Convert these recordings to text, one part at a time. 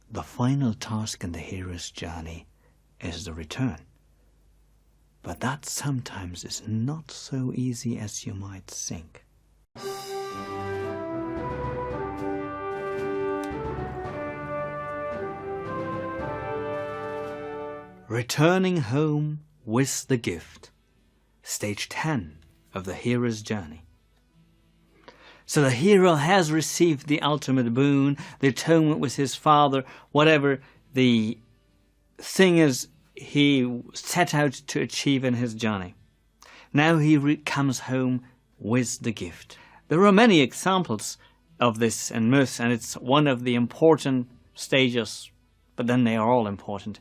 the final task in the hero's journey is the return. But that sometimes is not so easy as you might think. Returning home with the gift. Stage 10 of the hero's journey. So the hero has received the ultimate boon, the atonement with his father, whatever the thing is he set out to achieve in his journey. Now he comes home with the gift. There are many examples of this in myths, and it's one of the important stages, but then they are all important.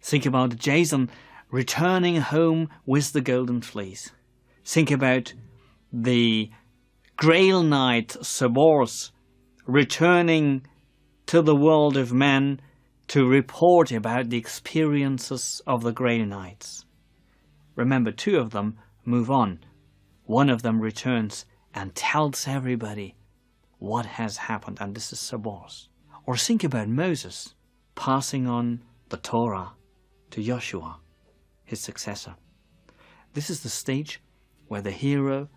Think about Jason returning home with the golden fleece. Think about the Grail Knight Cerberus returning to the world of men to report about the experiences of the Grail Knights. Remember, 2 of them move on. One of them returns and tells everybody what has happened, and this is Cerberus. Or think about Moses passing on the Torah to Joshua, his successor. This is the stage where the hero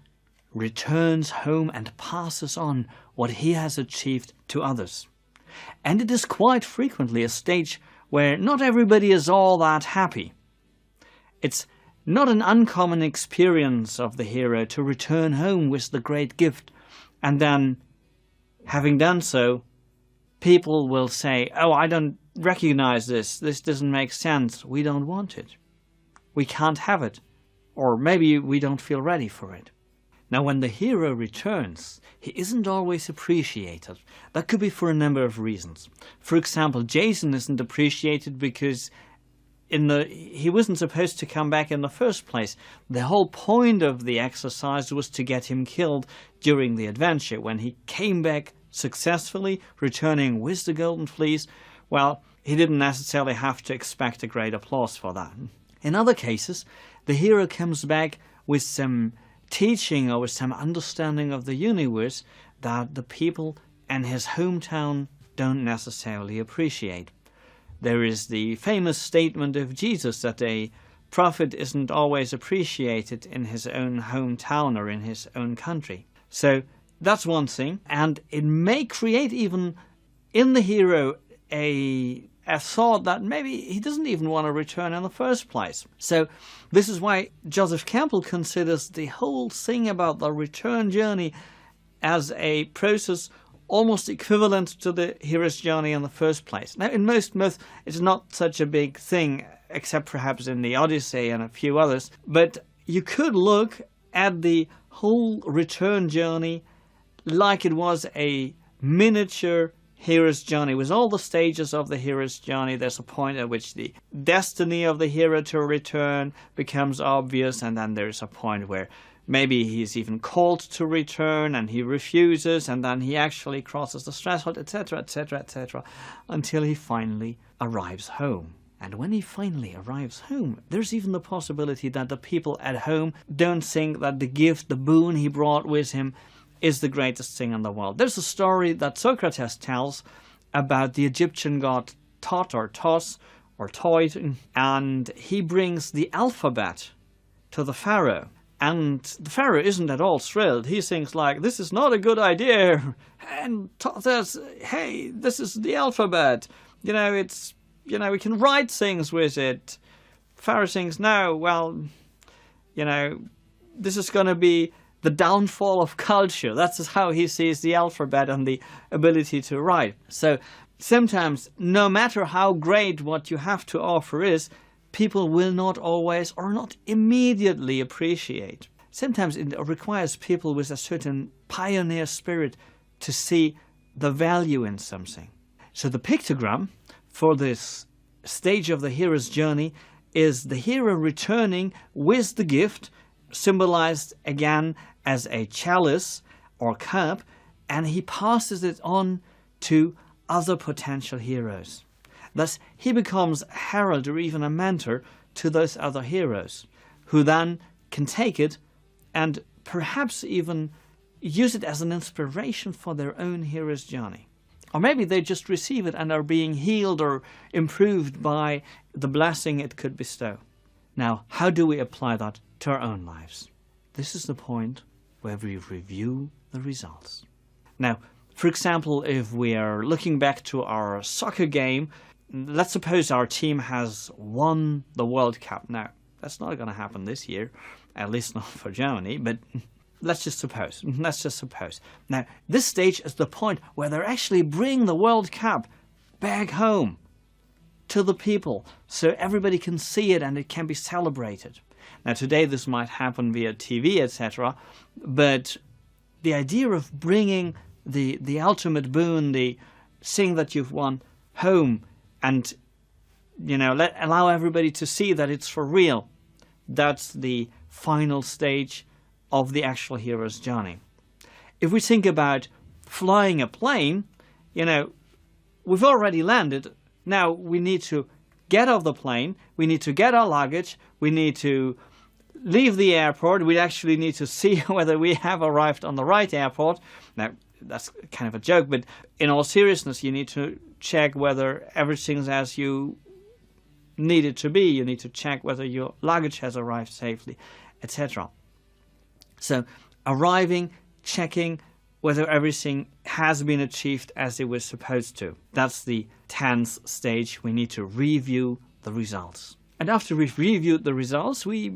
returns home and passes on what he has achieved to others. And it is quite frequently a stage where not everybody is all that happy. It's not an uncommon experience of the hero to return home with the great gift, and then, having done so, people will say, "Oh, I don't recognize this. This doesn't make sense. We don't want it. We can't have it." Or maybe we don't feel ready for it. Now, when the hero returns, he isn't always appreciated. That could be for a number of reasons. For example, Jason isn't appreciated because he wasn't supposed to come back in the first place. The whole point of the exercise was to get him killed during the adventure. When he came back successfully, returning with the golden fleece, well, he didn't necessarily have to expect a great applause for that. In other cases, the hero comes back with some teaching or with some understanding of the universe that the people in his hometown don't necessarily appreciate. There is the famous statement of Jesus that a prophet isn't always appreciated in his own hometown or in his own country. So that's one thing, and it may create even in the hero a thought that maybe he doesn't even want to return in the first place. So this is why Joseph Campbell considers the whole thing about the return journey as a process almost equivalent to the hero's journey in the first place. Now, in most myths, it's not such a big thing, except perhaps in the Odyssey and a few others. But you could look at the whole return journey like it was a miniature hero's journey. With all the stages of the hero's journey, there's a point at which the destiny of the hero to return becomes obvious, and then there's a point where maybe he's even called to return and he refuses, and then he actually crosses the threshold, etc., etc., etc., until he finally arrives home. And when he finally arrives home, there's even the possibility that the people at home don't think that the gift, the boon he brought with him, is the greatest thing in the world. There's a story that Socrates tells about the Egyptian god Tot or Tos or Toit, and he brings the alphabet to the pharaoh. And the pharaoh isn't at all thrilled. He thinks like, this is not a good idea. And Tot says, hey, this is the alphabet. We can write things with it. Pharaoh thinks, no, well, this is going to be the downfall of culture. That's how he sees the alphabet and the ability to write. So sometimes, no matter how great what you have to offer is, people will not always or not immediately appreciate. Sometimes it requires people with a certain pioneer spirit to see the value in something. So the pictogram for this stage of the hero's journey is the hero returning with the gift, symbolized again as a chalice or cup, and he passes it on to other potential heroes. Thus, he becomes a herald or even a mentor to those other heroes, who then can take it and perhaps even use it as an inspiration for their own hero's journey. Or maybe they just receive it and are being healed or improved by the blessing it could bestow. Now, how do we apply that to our own lives? This is the point where we review the results. Now, for example, if we are looking back to our soccer game, let's suppose our team has won the World Cup. Now, that's not going to happen this year, at least not for Germany, but let's just suppose. Now, this stage is the point where they actually bring the World Cup back home to the people, so everybody can see it and it can be celebrated. Now, today this might happen via TV, etc., but the idea of bringing the ultimate boon, the thing that you've won, home, and allow everybody to see that it's for real, that's the final stage of the actual hero's journey. If we think about flying a plane, we've already landed. Now we need to get off the plane, we need to get our luggage, we need to leave the airport, we actually need to see whether we have arrived on the right airport. Now, that's kind of a joke, but in all seriousness, you need to check whether everything's as you need it to be. You need to check whether your luggage has arrived safely, etc. So, arriving, checking whether everything has been achieved as it was supposed to. That's the 10th stage. We need to review the results. And after we've reviewed the results, we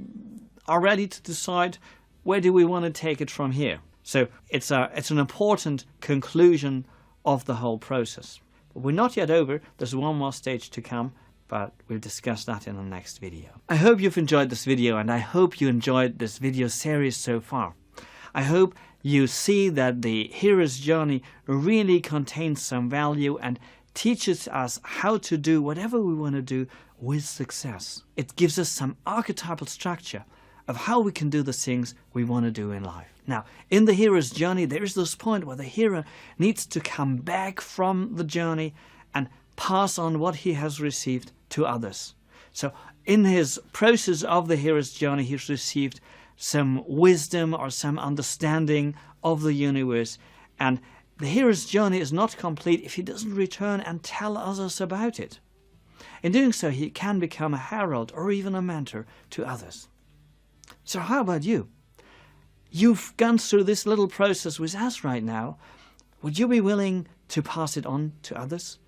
are ready to decide where do we want to take it from here. So it's an important conclusion of the whole process. But we're not yet over. There's one more stage to come, but we'll discuss that in the next video. I hope you've enjoyed this video, and I hope you enjoyed this video series so far. I hope you see that the hero's journey really contains some value and teaches us how to do whatever we want to do with success. It gives us some archetypal structure of how we can do the things we want to do in life. Now, in the hero's journey, there is this point where the hero needs to come back from the journey and pass on what he has received to others. So in his process of the hero's journey, he's received some wisdom or some understanding of the universe, and the hero's journey is not complete if he doesn't return and tell others about it. In doing so, he can become a herald or even a mentor to others. So how about you? You've gone through this little process with us right now. Would you be willing to pass it on to others?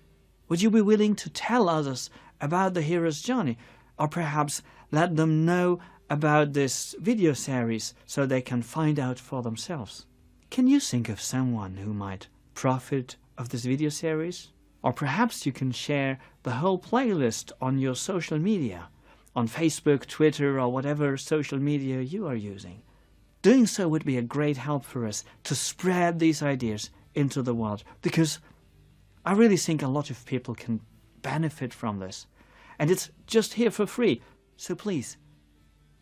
Would you be willing to tell others about the hero's journey? Or perhaps let them know about this video series so they can find out for themselves? Can you think of someone who might profit of this video series? Or perhaps you can share the whole playlist on your social media, on Facebook, Twitter, or whatever social media you are using. Doing so would be a great help for us to spread these ideas into the world, because I really think a lot of people can benefit from this. And it's just here for free. So please,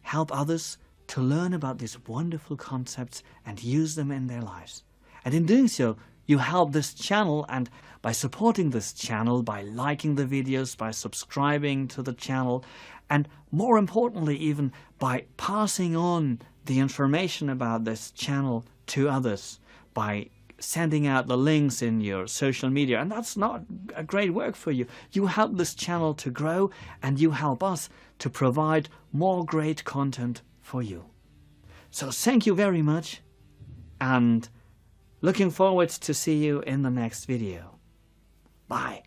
help others to learn about these wonderful concepts and use them in their lives. And in doing so, you help this channel, and by supporting this channel, by liking the videos, by subscribing to the channel, and more importantly even by passing on the information about this channel to others, by sending out the links in your social media. And that's not a great work for you. You help this channel to grow, and you help us to provide more great content for you. So thank you very much, and looking forward to see you in the next video. Bye.